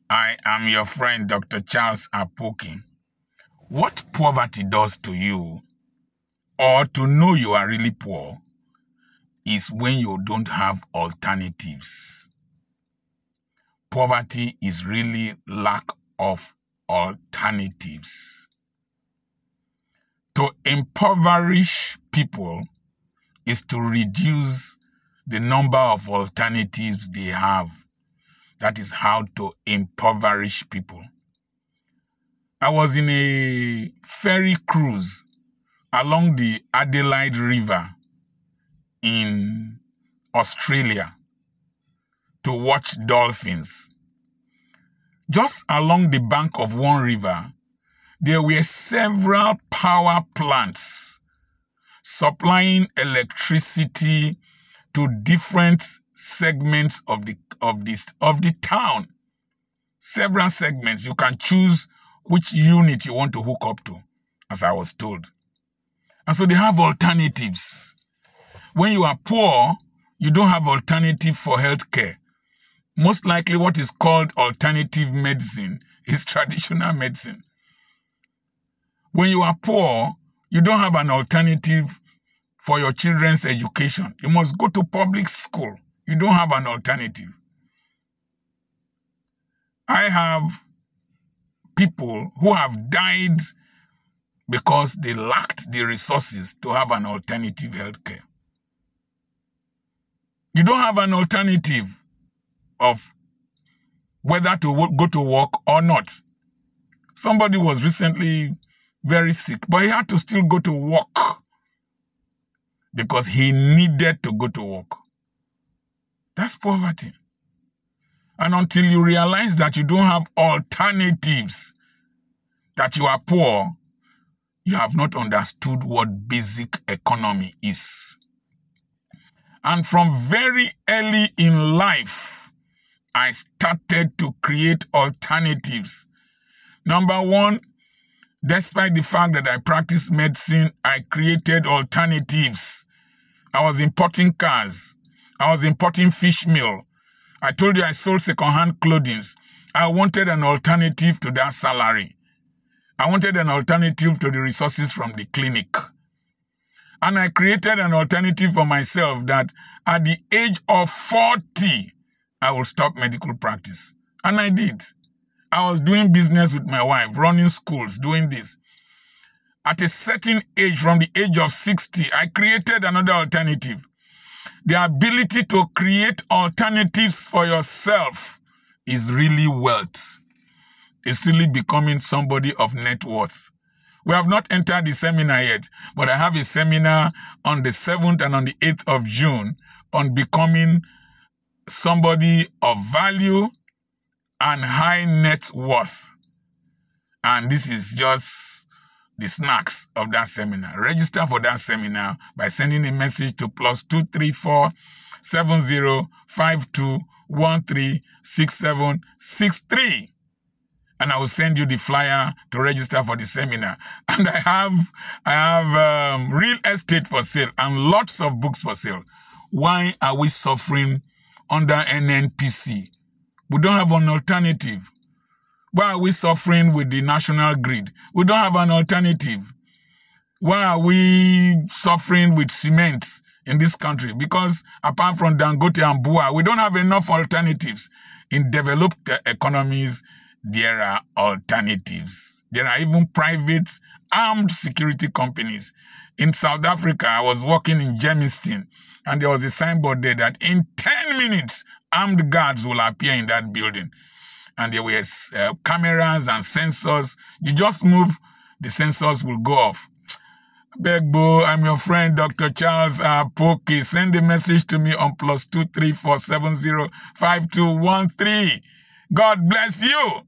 I am your friend, Dr. Charles Apoki. What poverty does to you, or to know you are really poor, is when you don't have alternatives. Poverty is really lack of alternatives. To impoverish people is to reduce the number of alternatives they have. That is how to impoverish people. I was in a ferry cruise along the Adelaide River in Australia to watch dolphins. Just along the bank of one river, there were several power plants supplying electricity to different segments of the town. Several segments. You can choose which unit you want to hook up to, as I was told. And so they have alternatives. When you are poor, you don't have alternative for healthcare. Most likely what is called alternative medicine is traditional medicine. When you are poor, you don't have an alternative for your children's education. You must go to public school. You don't have an alternative. I have people who have died because they lacked the resources to have an alternative healthcare. You don't have an alternative of whether to go to work or not. Somebody was recently very sick, but he had to still go to work because he needed to go to work. That's poverty. And until you realize that you don't have alternatives, that you are poor, you have not understood what basic economy is. And from very early in life, I started to create alternatives. Number one, despite the fact that I practiced medicine, I created alternatives. I was importing cars. I was importing fish meal. I told you I sold second-hand clothing. I wanted an alternative to that salary. I wanted an alternative to the resources from the clinic. And I created an alternative for myself that at the age of 40, I will stop medical practice. And I did. I was doing business with my wife, running schools, doing this. At a certain age, from the age of 60, I created another alternative. The ability to create alternatives for yourself is really wealth. It's really becoming somebody of net worth. We have not entered the seminar yet, but I have a seminar on the 7th and on the 8th of June on becoming somebody of value and high net worth. And this is just the snacks of that seminar. Register for that seminar by sending a message to +234 7052 136763. And I will send you the flyer to register for the seminar. And I have real estate for sale and lots of books for sale. Why are we suffering under NNPC? We don't have an alternative. Why are we suffering with the national grid? We don't have an alternative. Why are we suffering with cement in this country? Because apart from Dangote and Bua, we don't have enough alternatives. In developed economies, there are alternatives. There are even private armed security companies. In South Africa, I was working in Germiston, and there was a signboard there that in 10 minutes, armed guards will appear in that building. And there were cameras and sensors. You just move, the sensors will go off. Begbo, I'm your friend, Dr. Charles Apoki. Send a message to me on +234 7052 13. God bless you.